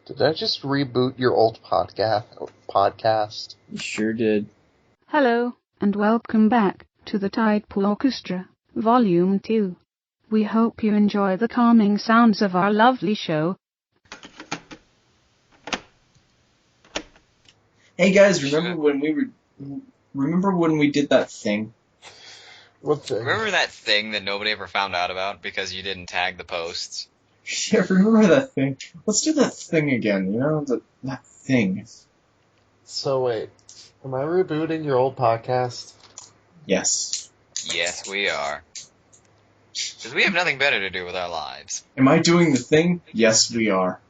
Did I just reboot your old podcast? You sure did. Hello, and welcome back to the Tidepool Orchestra, Volume 2. We hope you enjoy the calming sounds of our lovely show. Hey guys, remember when we did that thing? What thing? Remember that thing that nobody ever found out about because you didn't tag the posts? Yeah, remember that thing? Let's do that thing again, you know? That thing. So wait, am I rebooting your old podcast? Yes. Yes, we are. Because we have nothing better to do with our lives. Am I doing the thing? Yes, we are.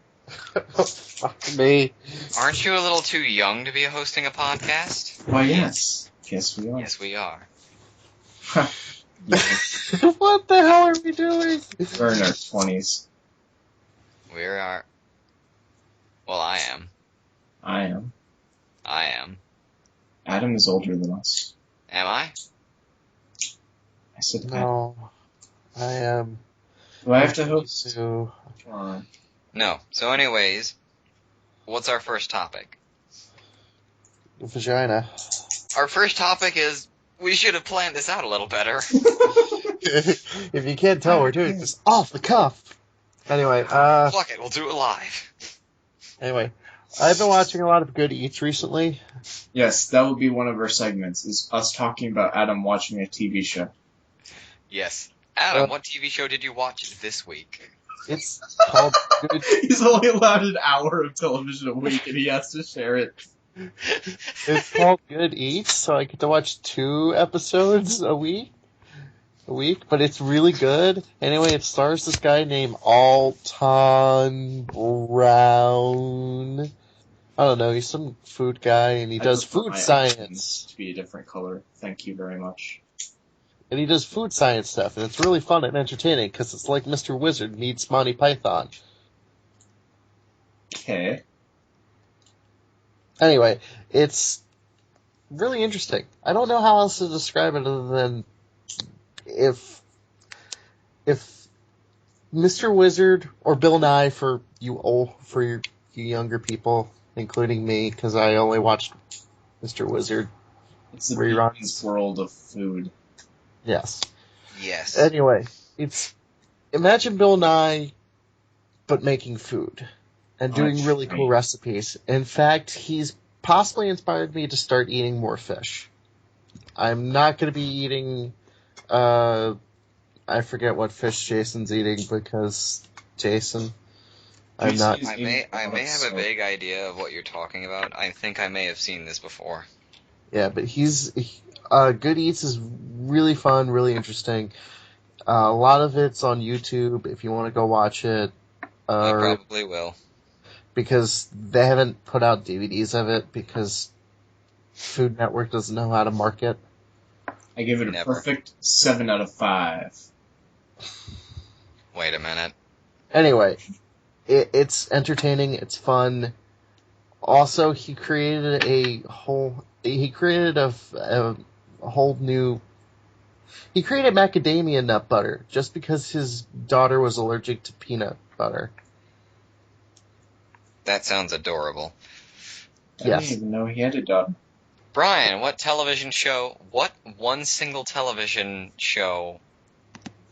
Fuck me. Aren't you a little too young to be hosting a podcast? Why, yes. Yes, we are. Yes, we are. What the hell are we doing? We're in our 20s. We are... Well, I am. I am. I am. Adam is older than us. Am I? I said No. I am. Do I have to host? So, No. So anyways, what's our first topic? vagina. Our first topic is, we should have planned this out a little better. If you can't tell, we're doing this off the cuff. Anyway, Fuck it, we'll do it live. Anyway, I've been watching a lot of Good Eats recently. Yes, that would be one of our segments, is us talking about Adam watching a TV show. Yes. Adam, what TV show did you watch this week? It's called Good... He's only allowed an hour of television a week, and he has to share it. It's called Good Eats, so I get to watch 2 episodes a week, but it's really good. Anyway, it stars this guy named Alton Brown. I don't know, he's some food guy, and he does prefer food my science. options to be a different color. Thank you very much. And he does food science stuff, and it's really fun and entertaining, because it's like Mr. Wizard meets Monty Python. Okay. Anyway, it's really interesting. I don't know how else to describe it other than if Mr. Wizard or Bill Nye for you younger people, including me, because I only watched Mr. Wizard It's the reruns. Bean's world of food. Yes. Yes. Anyway, imagine Bill Nye, but making food and doing really cool recipes. In fact, he's possibly inspired me to start eating more fish. I'm not going to be eating, I forget what fish Jason's eating because Jason, I'm not. I may have a vague idea of what you're talking about. I think I may have seen this before. Yeah, but Good Eats is really fun, really interesting. A lot of it's on YouTube if you want to go watch it. I probably will. Because they haven't put out DVDs of it because Food Network doesn't know how to market. I give it a perfect 7 out of 5. Wait a minute. Anyway, it's entertaining, it's fun. Also, he created a whole new... He created macadamia nut butter just because his daughter was allergic to peanut butter. That sounds adorable. I didn't even know he had a daughter. Brian, what one single television show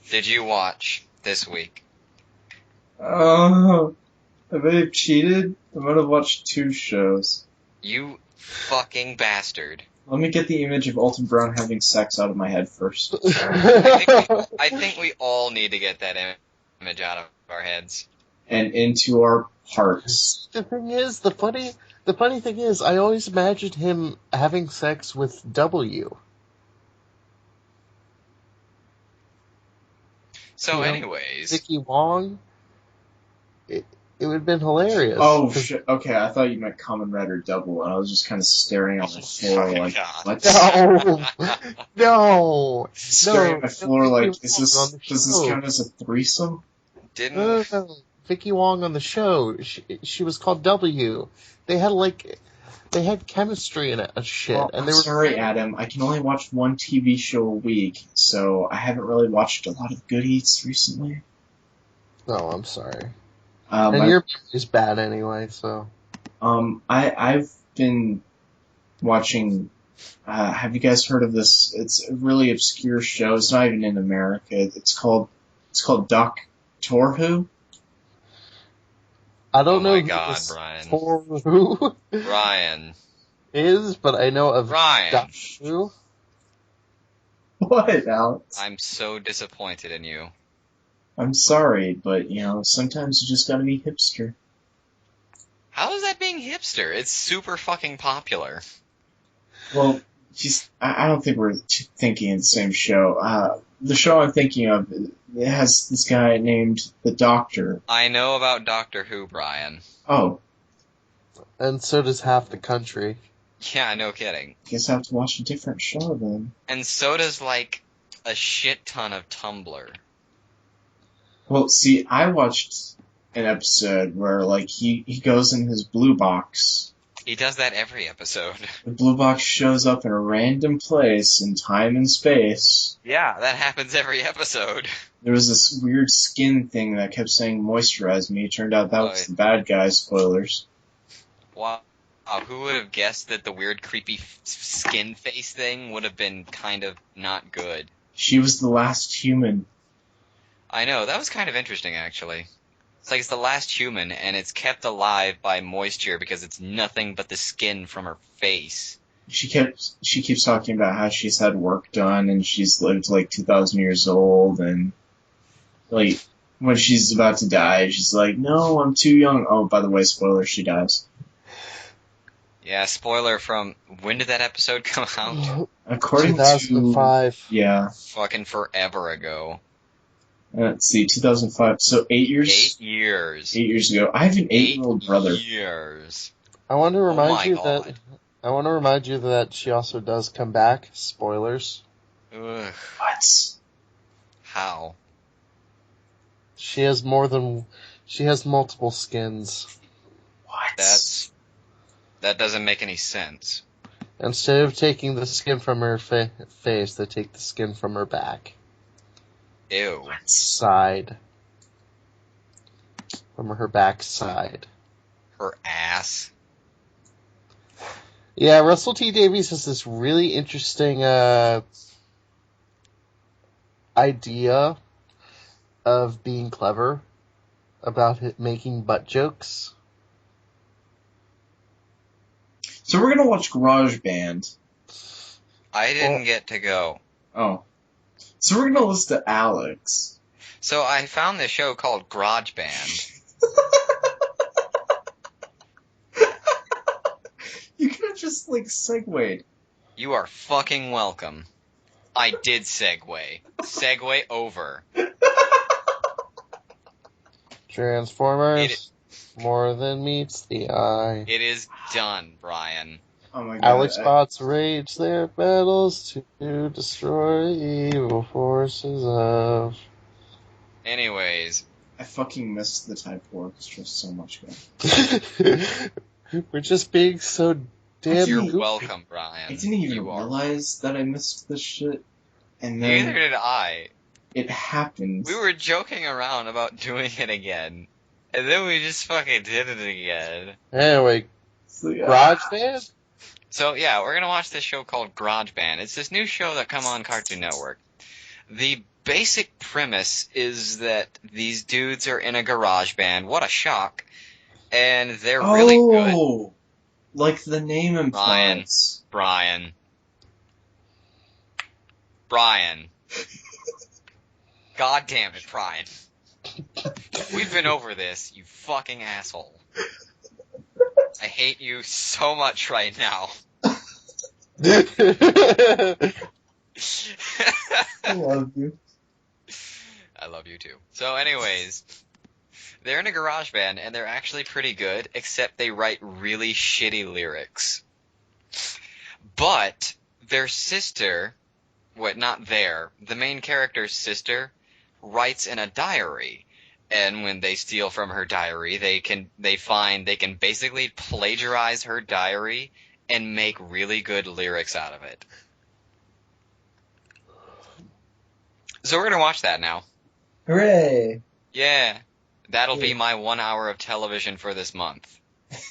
did you watch this week? Oh, I may have cheated. I might have watched 2 shows. You fucking bastard. Let me get the image of Alton Brown having sex out of my head first. I think we all need to get that image out of our heads. And into our hearts. The funny thing is, I always imagined him having sex with W. So, anyways, Vicky Wong. It would have been hilarious. Oh shit! Okay, I thought you meant common red or double, and I was just kind of staring on the floor like, what? No, staring at my floor like, does this count as a threesome? Didn't Vicky Wong on the show? She was called W. They had chemistry in it, shit. Well, and they were sorry, Adam. I can only watch 1 TV show a week, so I haven't really watched a lot of Good Eats recently. No, I'm sorry. And your is bad anyway, so. I've been watching. Have you guys heard of this? It's a really obscure show. It's not even in America. It's called Doctor Who. I don't know my who God, this Brian. Who Brian. is, but I know of Brian. Doctor Who. What, Alex? I'm so disappointed in you. I'm sorry, but sometimes you just gotta be hipster. How is that being hipster? It's super fucking popular. Well, I don't think we're thinking of the same show. The show I'm thinking of, it has this guy named the Doctor. I know about Doctor Who, Brian. Oh. And so does half the country. Yeah, no kidding. Guess I have to watch a different show then. And so does, like, a shit ton of Tumblr. Well, see, I watched an episode where, like, he goes in his blue box. He does that every episode. The blue box shows up in a random place in time and space. Yeah, that happens every episode. There was this weird skin thing that kept saying moisturize me. It turned out that was the bad guy, spoilers. Wow. Who would have guessed that the weird creepy skin face thing would have been kind of not good? She was the last human. I know, that was kind of interesting actually. It's like it's the last human, and it's kept alive by moisture because it's nothing but the skin from her face. She keeps talking about how she's had work done, and she's lived like 2,000 years old, and like when she's about to die, she's like, "No, I'm too young." Oh, by the way, spoiler: she dies. Yeah, spoiler from when did that episode come out? According 2005. Yeah. Fucking forever ago. Let's see, 2005. So 8 years. 8 years. 8 years ago. I have an 8-year-old brother. 8 years. I want to remind you that she also does come back. Spoilers. Ugh. What? How? She has multiple skins. What? That doesn't make any sense. Instead of taking the skin from her face, they take the skin from her back. Ew. Side. From her back side. Her ass. Yeah, Russell T Davies has this really interesting idea of being clever about making butt jokes. So we're gonna watch Grojband. I didn't get to go. Oh. So we're gonna listen to Alex. So I found this show called Grojband. You could have just, segued. You are fucking welcome. I did segue. Segue over. Transformers, more than meets the eye. It is done, Brian. Oh my god. Alex bots rage their battles to destroy evil forces of... Anyways. I fucking missed the Tidepool Orchestra so much, guys. We're just being so damn You're goofy. welcome, Brian. I didn't even realize that I missed this shit. And then Neither did I. It happened. We were joking around about doing it again. And then we just fucking did it again. Anyway, Grojband? So yeah, we're gonna watch this show called Grojband. It's this new show that come on Cartoon Network. The basic premise is that these dudes are in a garage band. What a shock. And they're really good. Oh! Like the name implies. Brian. God damn it, Brian. We've been over this, you fucking asshole. I hate you so much right now. I love you. I love you too. So anyways, they're in a garage band and they're actually pretty good, except they write really shitty lyrics. But their sister, the main character's sister, writes in a diary. And when they steal from her diary, they can basically plagiarize her diary and make really good lyrics out of it. So we're gonna watch that now. Hooray! Yeah. That'll be my 1 hour of television for this month.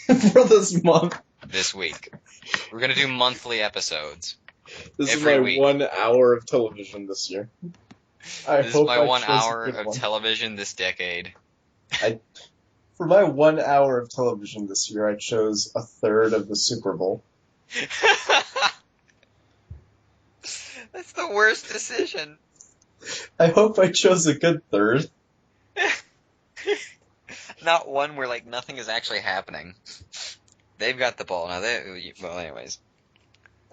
For this month. This week. We're gonna do monthly episodes. This Every is my week. 1 hour of television this year. This is my 1 hour of television this decade. For my 1 hour of television this year, I chose a third of the Super Bowl. That's the worst decision. I hope I chose a good third. Not one where, like, nothing is actually happening. They've got the ball. Now, well, anyways.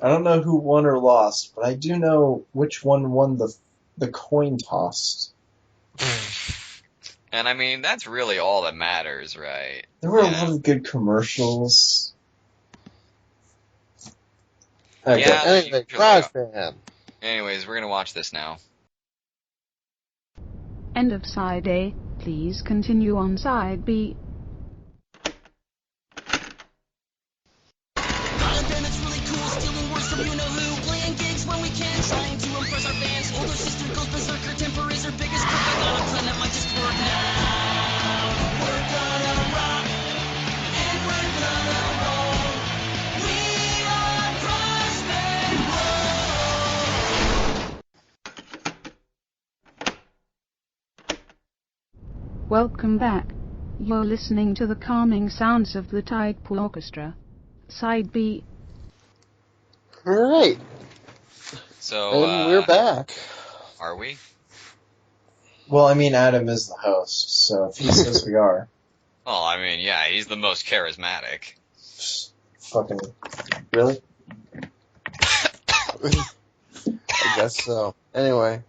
I don't know who won or lost, but I do know which one won the coin toss. And, I mean, that's really all that matters, right? There were a lot of good commercials. Okay. Yeah, Anyway, Grojband. Anyways, we're gonna watch this now. End of side A. Please continue on side B. Welcome back. You're listening to the calming sounds of the Tidepool Orchestra. Side B. Alright. So, And we're back. Are we? Well, I mean, Adam is the host, so if he says we are. Oh, I mean, yeah, he's the most charismatic. Fucking. Really? I guess so. Anyway.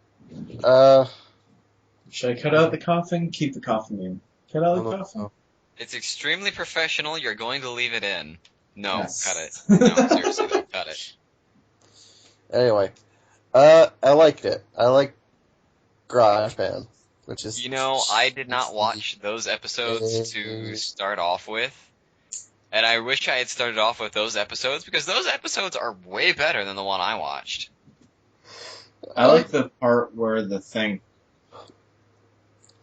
Should I cut out the coughing? Keep the coughing in. Cut out the coughing? It's extremely professional. You're going to leave it in. No, Yes. cut it. No, seriously, though, cut it. Anyway. I liked it. I like Grojband, which is... You know, I did not watch those episodes to start off with. And I wish I had started off with those episodes, because those episodes are way better than the one I watched. I like the part where the thing...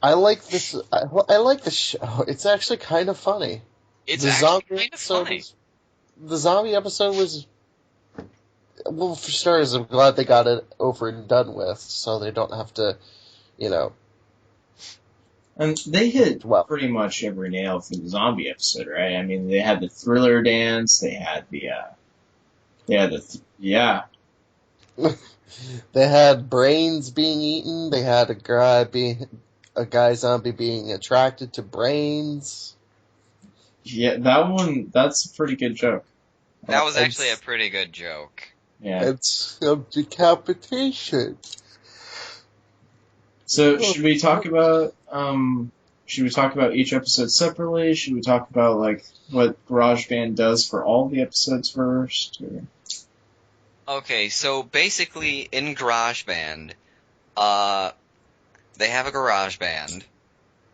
I like this. I like the show. It's actually kind of funny. It's the actually zombie kind of funny. The zombie episode was. Well, for starters, I'm glad they got it over and done with, so they don't have to, you know. And they hit pretty much every nail for the zombie episode, right? I mean, they had the thriller dance. They had yeah. They had brains being eaten. They had a guy zombie being attracted to brains. Yeah, that's a pretty good joke. That was actually a pretty good joke. Yeah. It's a decapitation. So should we talk about each episode separately? Should we talk about like what Grojband does for all the episodes first? Or? Okay, so basically in Grojband, they have a garage band.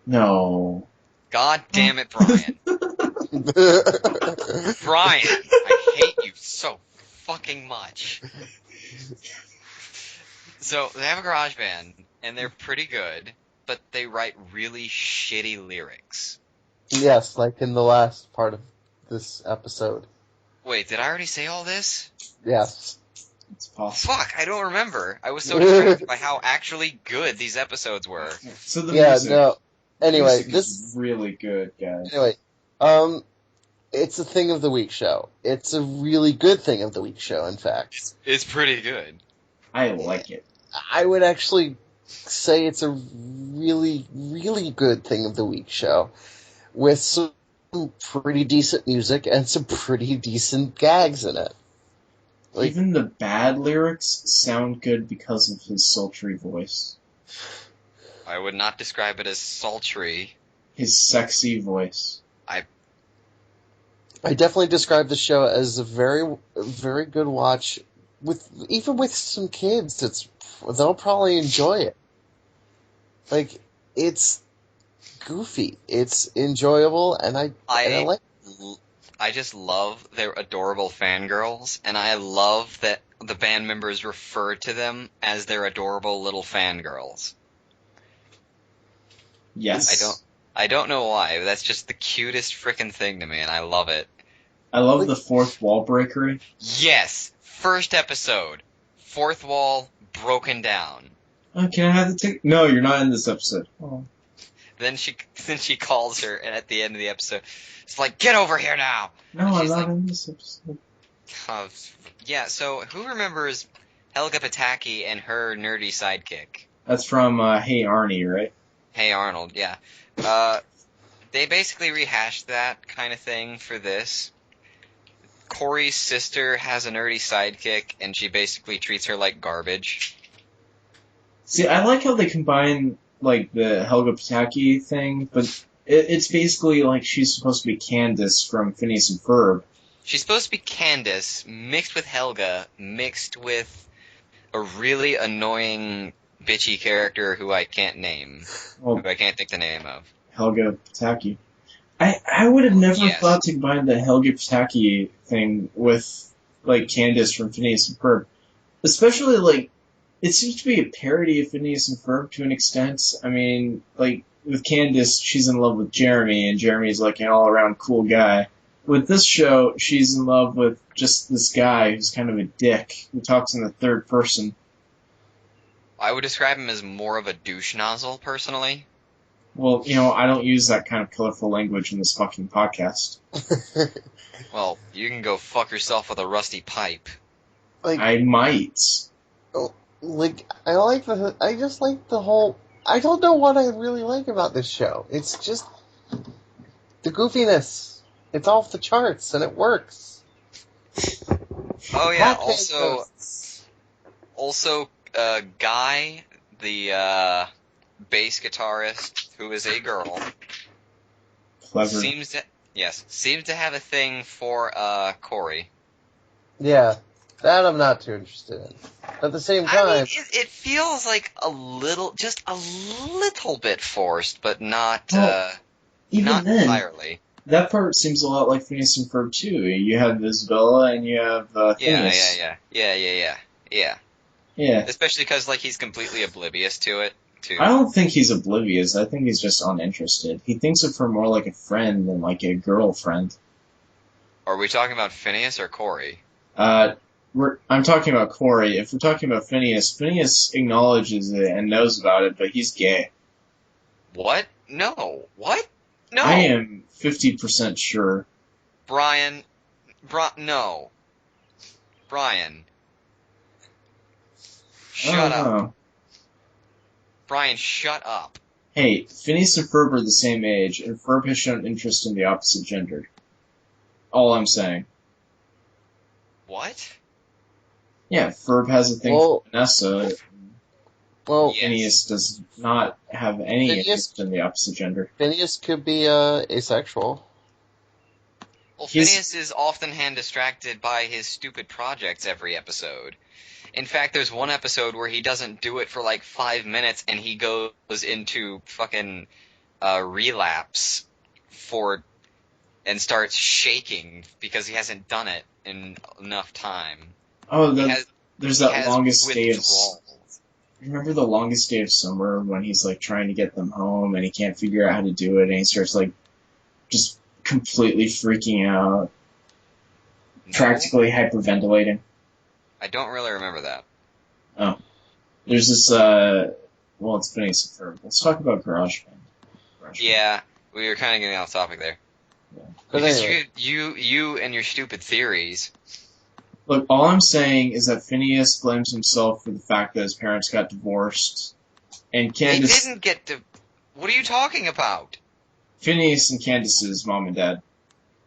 No. God damn it, Brian. Brian, I hate you so fucking much. So, they have a garage band, and they're pretty good, but they write really shitty lyrics. Yes, like in the last part of this episode. Wait, did I already say all this? Yes. It's possible. Fuck, I don't remember. I was so distracted by how actually good these episodes were. So the music, no. Anyway, music is really good, guys. Anyway, it's a thing of the week show. It's a really good thing of the week show, in fact. It's pretty good. I like it. I would actually say it's a really, really good thing of the week show with some pretty decent music and some pretty decent gags in it. Like, even the bad lyrics sound good because of his sultry voice. I would not describe it as sultry. His sexy voice. I definitely describe the show as a very, very good watch. Even with some kids, they'll probably enjoy it. Like, it's goofy, it's enjoyable, and I like it. I just love their adorable fangirls, and I love that the band members refer to them as their adorable little fangirls. Yes. I don't know why, but that's just the cutest frickin' thing to me, and I love it. I love the fourth wall breakery. Yes! First episode. Fourth wall broken down. Oh, can I have the ticket? No, you're not in this episode. Oh. Then she calls her, and at the end of the episode, it's like, get over here now! No, I'm not in this episode. Yeah, so who remembers Helga Pataki and her nerdy sidekick? That's from Hey Arnie, right? Hey Arnold, yeah. They basically rehashed that kind of thing for this. Corey's sister has a nerdy sidekick, and she basically treats her like garbage. See, I like how they combine, like, the Helga Pataki thing, but it's basically like she's supposed to be Candace from Phineas and Ferb. She's supposed to be Candace, mixed with Helga, mixed with a really annoying, bitchy character who I can't name. Well, Who I can't think the name of. Helga Pataki. I would have never Yes. thought to combine the Helga Pataki thing with, like, Candace from Phineas and Ferb. Especially, like, it seems to be a parody of Phineas and Ferb to an extent. I mean, like, with Candace, she's in love with Jeremy, and Jeremy's, like, an all-around cool guy. With this show, she's in love with just this guy who's kind of a dick, who talks in the third person. I would describe him as more of a douche nozzle, personally. Well, you know, I don't use that kind of colorful language in this fucking podcast. Well, you can go fuck yourself with a rusty pipe. Like, I might. I just like the whole. I don't know what I really like about this show. It's just the goofiness. It's off the charts and it works. Oh yeah, Hot also, Guy, the bass guitarist, who is a girl, Clever. seems to have a thing for Corey. Yeah, that I'm not too interested in. But at the same time, I mean, it feels like just a little bit forced, but not Even not then, entirely. that part seems a lot like Phineas and Ferb too. You have Isabella and you have Phineas. Yeah. Yeah. Especially because like he's completely oblivious to it too. I don't think he's oblivious. I think he's just uninterested. He thinks of her more like a friend than like a girlfriend. Are we talking about Phineas or Corey? I'm talking about Corey. If we're talking about Phineas, Phineas acknowledges it and knows about it, but he's gay. What? No. What? No. I am 50% sure. Brian. No. Brian. Shut up. Oh. Brian, shut up. Hey, Phineas and Ferb are the same age, and Ferb has shown interest in the opposite gender. All I'm saying. What? Yeah, Ferb has a thing Well- for Vanessa. well, Yeah. Phineas does not have any Phineas- interest in the opposite gender. Phineas could be asexual. Well, He's- Phineas is often hand distracted by his stupid projects every episode. In fact, there's one episode where he doesn't do it for like 5 minutes and he goes into fucking relapse and starts shaking because he hasn't done it in enough time. Oh, He has there's that longest day of... withdrawals. Remember the longest day of summer when he's like trying to get them home and he can't figure out how to do it and he starts like just completely freaking out, No, practically hyperventilating. I don't really remember that. There's this, well, it's Phineas and Ferb. Let's talk about Grojband. Yeah, we were kind of getting off topic there. But Because anyway, you and your stupid theories. Look, all I'm saying is that Phineas blames himself for the fact that his parents got divorced, and They Candace, didn't get to. What are you talking about? Phineas and Candace's mom and dad,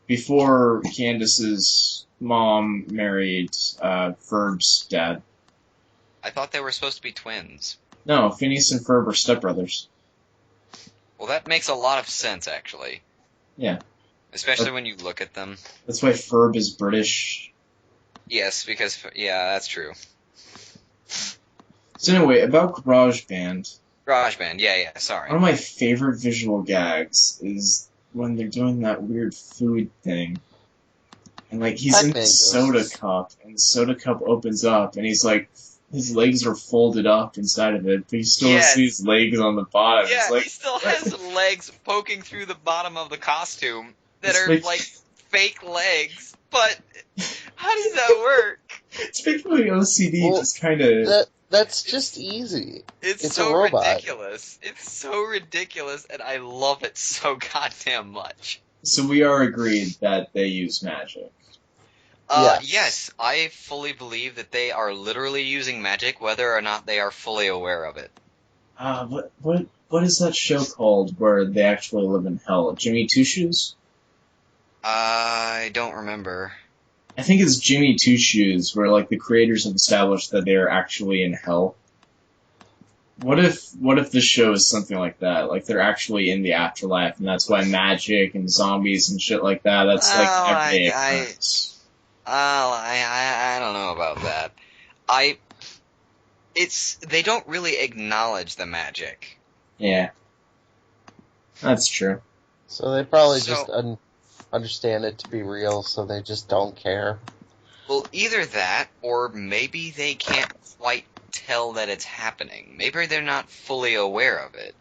before Candace's mom married Ferb's dad. I thought they were supposed to be twins. No, Phineas and Ferb are stepbrothers. Well, that makes a lot of sense, actually. Yeah. Especially when you look at them. That's why Ferb is British. Yes, because, yeah, that's true. So anyway, about GarageBand, GarageBand, yeah, sorry. one of my favorite visual gags is when they're doing that weird food thing. And like he's in the Fangirls. soda cup, and the soda cup opens up, and he's like his legs are folded up inside of it, but you still Yes. see his legs on the bottom. Yeah, It's like, he still has legs poking through the bottom of the costume that It's are make- like fake legs. But how does that work? It's making my OCD Well, just kind of... That's just easy. It's It's so a robot. ridiculous. It's so ridiculous, and I love it so goddamn much. So we are agreed that they use magic. Yes, I fully believe that they are literally using magic, whether or not they are fully aware of it. What is that show called where they actually live in hell? Jimmy Two Shoes? I don't remember. I think it's Jimmy Two Shoes, where like the creators have established that they are actually in hell. What if this show is something like that? Like they're actually in the afterlife, and that's why magic and zombies and shit like that. That's like everyday occurrence. I don't know about that. They don't really acknowledge the magic. Yeah, that's true. So they probably just understand it to be real, so they just don't care. Well, either that, or maybe they can't quite tell that it's happening. Maybe they're not fully aware of it.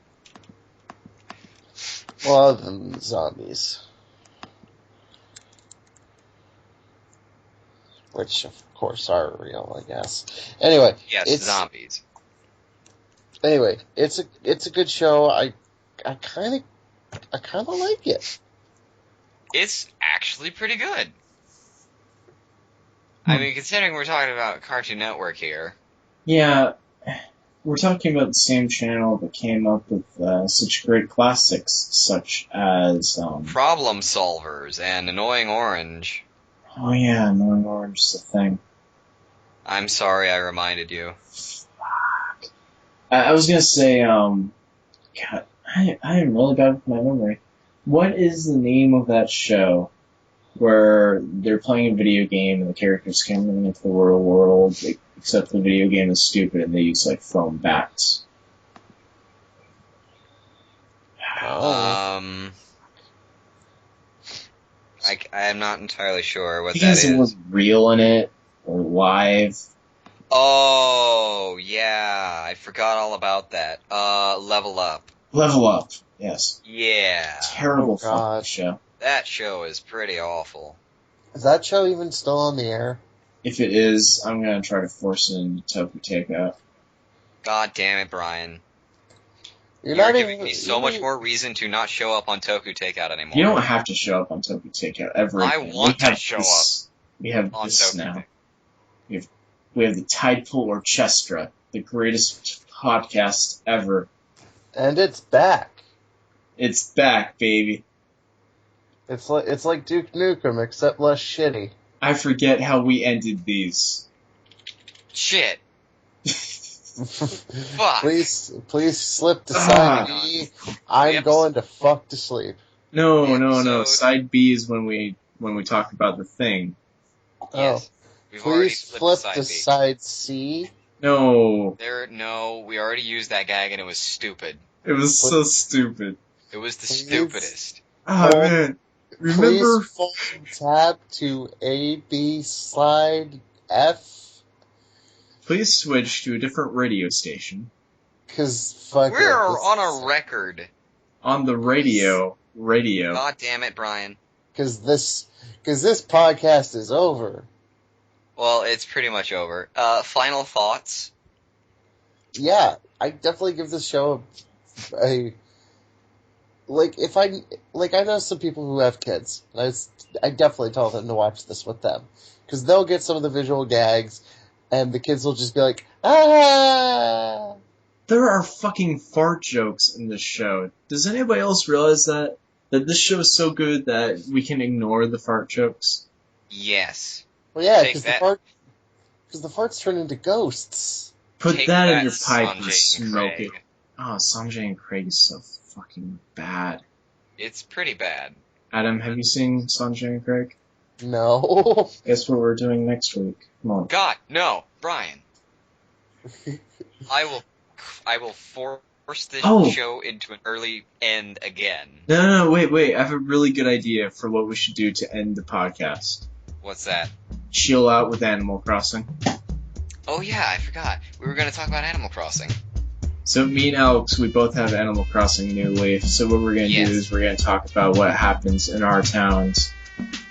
Well, other than zombies. Which, of course, are real, I guess. Anyway. Yes, zombies. Anyway, it's a good show. I kind of like it. It's actually pretty good. I mean, considering we're talking about Cartoon Network here. Yeah, we're talking about the same channel that came up with such great classics, such as... Problem Solvers and Annoying Orange. Oh yeah, Annoying Orange is a thing. I'm sorry I reminded you. Fuck. I was gonna say, God, I am really bad with my memory. What is the name of that show where they're playing a video game and the characters come into the real world, except the video game is stupid and they use like foam bats? I am not entirely sure what that Because is. it was real in it or live. Oh, yeah, I forgot all about that. Level Up. Level Up, yes. Yeah. Terrible fucking show. That show is pretty awful. Is that show even still on the air? If it is, I'm gonna try to force it into Toku Takeout. God damn it, Brian. You're You're not giving even, me so much more reason to not show up on Toku Takeout anymore. You don't have to show up on Toku Takeout ever I again. want to show up. We have on this Toku now. We have the Tidepool Orchestra, the greatest podcast ever. And it's back. It's back, baby. It's like Duke Nukem, except less shitty. I forget how we ended these. Shit. Fuck. Please slip to side B. I'm going to fuck to sleep. No. Side B is when we talk about the thing. Yes. We've already Please flipped flip side to B. side C. No. No, we already used that gag and it was stupid. It was so stupid. It was the Please. stupidest. Oh, man. Remember? Please fold tab to A, B, slide F. Please switch to a different radio station. Cause fuck We're it, on a record. On the radio. God damn it, Brian. Cause this podcast is over. Well, it's pretty much over. Final thoughts? Yeah, I definitely give this show a I know some people who have kids. I definitely tell them to watch this with them. Because they'll get some of the visual gags, and the kids will just be like, ah! There are fucking fart jokes in this show. Does anybody else realize that? That this show is so good that we can ignore the fart jokes? Yes. Well, yeah, Take because the farts turn into ghosts. Put Take that in that, your pipe and Sanjay and smoke Craig. it. Oh, Sanjay and Craig is so fucking bad. It's pretty bad. Adam, have you seen Sanjay and Craig? No. Guess what we're doing next week? Come on. God, no, Brian. I will force this show into an early end again. No, wait. I have a really good idea for what we should do to end the podcast. What's that? Chill out with Animal Crossing. Oh yeah, I forgot. We were going to talk about Animal Crossing. So me and Alex, we both have Animal Crossing New Leaf. So what we're going to Yes. do is we're going to talk about what happens in our towns.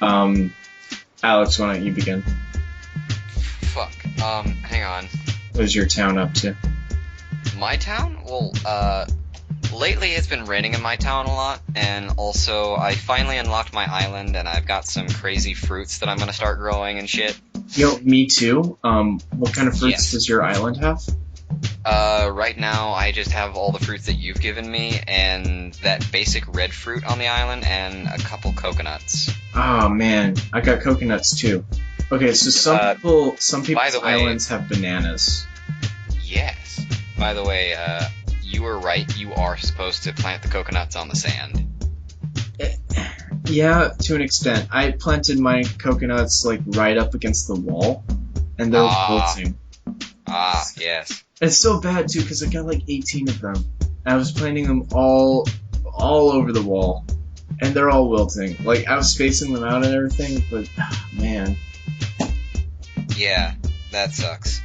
Alex, why don't you begin? Fuck. Hang on. What is your town up to? My town? Well, lately it's been raining in my town a lot, and also I finally unlocked my island, and I've got some crazy fruits that I'm gonna start growing and shit. Yo, me too. What kind of fruits Yes. does your island have? Right now I just have all the fruits that you've given me, and that basic red fruit on the island, and a couple coconuts. Oh man, I got coconuts too. Okay, so some by people's the way- islands have bananas. Yes. By the way, you were right, you are supposed to plant the coconuts on the sand. Yeah, to an extent. I planted my coconuts like right up against the wall, and they're wilting. Ah, yes. It's so bad too because I got like 18 of them. And I was planting them all over the wall, and they're all wilting. Like I was spacing them out and everything, but man, Yeah, that sucks.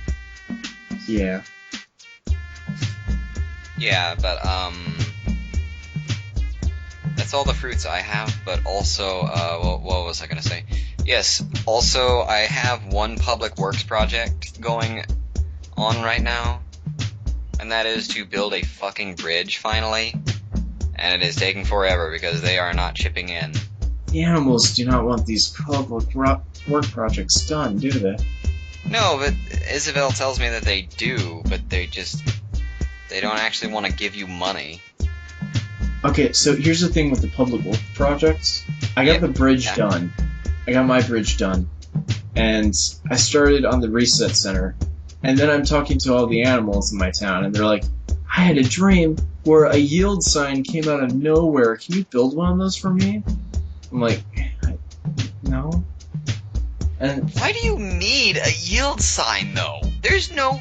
yeah. Yeah, but, that's all the fruits I have, but also, what was I gonna say? Yes, also, I have one public works project going on right now, and that is to build a fucking bridge, finally, and it is taking forever because they are not chipping in. The animals do not want these public work projects done, do they? No, but Isabel tells me that they do, but they don't actually want to give you money. Okay, so here's the thing with the public work projects. I got the bridge done. I got my bridge done. And I started on the reset center. And then I'm talking to all the animals in my town, and they're like, I had a dream where a yield sign came out of nowhere. Can you build one of those for me? I'm like, no. And Why do you need a yield sign, though? There's no...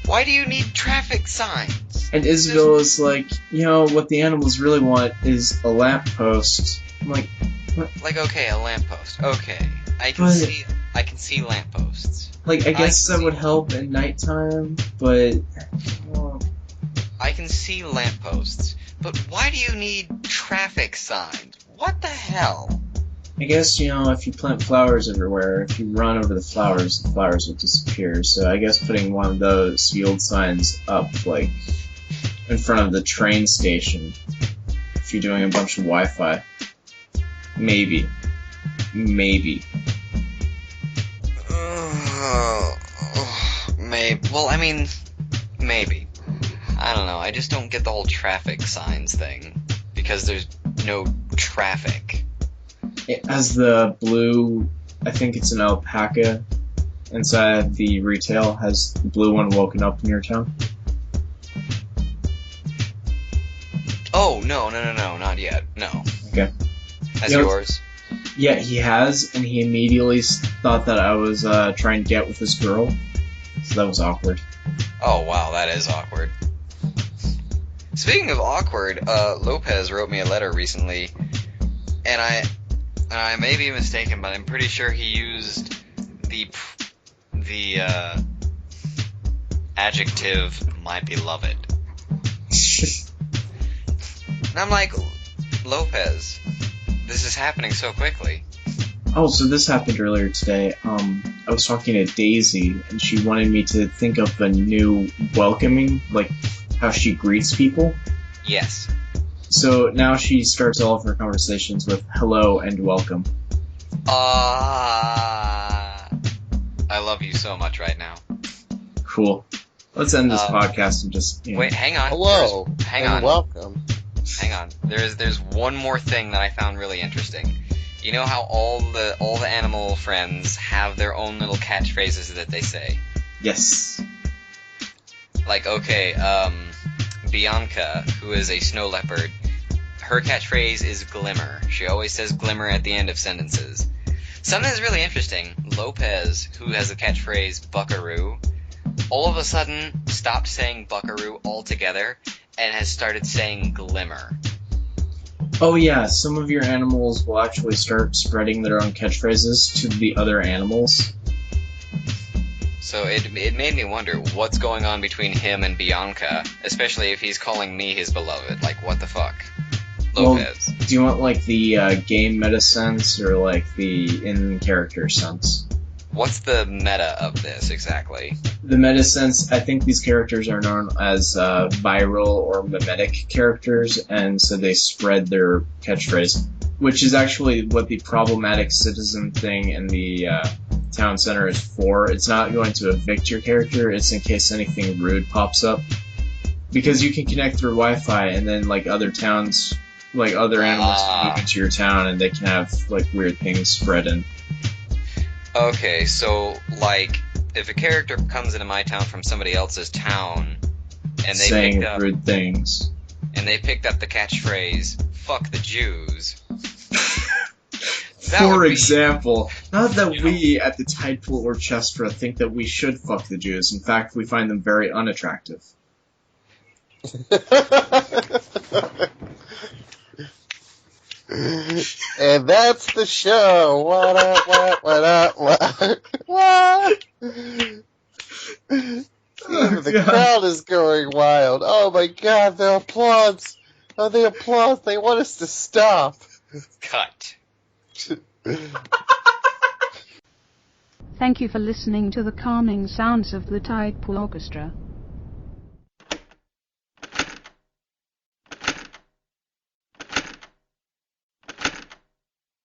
Why do you need traffic signs? And Isabel is like, what the animals really want is a lamppost. I'm like, what? Like, okay, a lamppost. Okay. I can see lampposts. Like, I guess that would help at nighttime, but... well, I can see lampposts. But why do you need traffic signs? What the hell? I guess, if you plant flowers everywhere, if you run over the flowers will disappear. So I guess putting one of those yield signs up, like, in front of the train station, if you're doing a bunch of Wi-Fi. Maybe. Maybe. Well, I mean, maybe. I don't know. I just don't get the whole traffic signs thing. Because there's no traffic. It has the blue, I think it's an alpaca, inside the retail. Has the blue one woken up in your town? Oh, no, not yet. No. Okay. That's yours? Yeah, he has, and he immediately thought that I was trying to get with this girl. So that was awkward. Oh, wow, that is awkward. Speaking of awkward, Lopez wrote me a letter recently, and I may be mistaken, but I'm pretty sure he used the adjective "my beloved." And I'm like, Lopez, this is happening so quickly. Oh, so this happened earlier today. I was talking to Daisy, and she wanted me to think of a new welcoming, like how she greets people. Yes. So now she starts all of her conversations with hello and welcome. I love you so much right now. Cool. Let's end this podcast and just... Wait, hang on. Hello. Hang and on. welcome. Hang on. There's one more thing that I found really interesting. You know how all the animal friends have their own little catchphrases that they say? Yes. Like, okay, Bianca, who is a snow leopard, her catchphrase is glimmer. She always says glimmer at the end of sentences. Something that's really interesting, Lopez, who has a catchphrase buckaroo, all of a sudden stopped saying buckaroo altogether and has started saying glimmer. Oh yeah, some of your animals will actually start spreading their own catchphrases to the other animals. So it made me wonder what's going on between him and Bianca, especially if he's calling me his beloved. Like, what the fuck? Lopez. Well, do you want, like, the game meta sense or, like, the in-character sense? What's the meta of this, exactly? The meta sense, I think these characters are known as viral or mimetic characters, and so they spread their catchphrase, which is actually what the problematic citizen thing in the town center is for. It's not going to evict your character, it's in case anything rude pops up. Because you can connect through Wi-Fi, and then, like, other towns, like, other animals can move into your town, and they can have, like, weird things spread in. Okay, so, like, if a character comes into my town from somebody else's town, and they saying picked up, rude things. and they picked up the catchphrase, fuck the Jews. For example, not that we at the Tidepool Orchestra think that we should fuck the Jews. In fact, we find them very unattractive. And that's the show. What up, what? The crowd is going wild. Oh my god, the applause. Oh, the applause. They want us to stop. Cut. Thank you for listening to the calming sounds of the Tidepool Orchestra.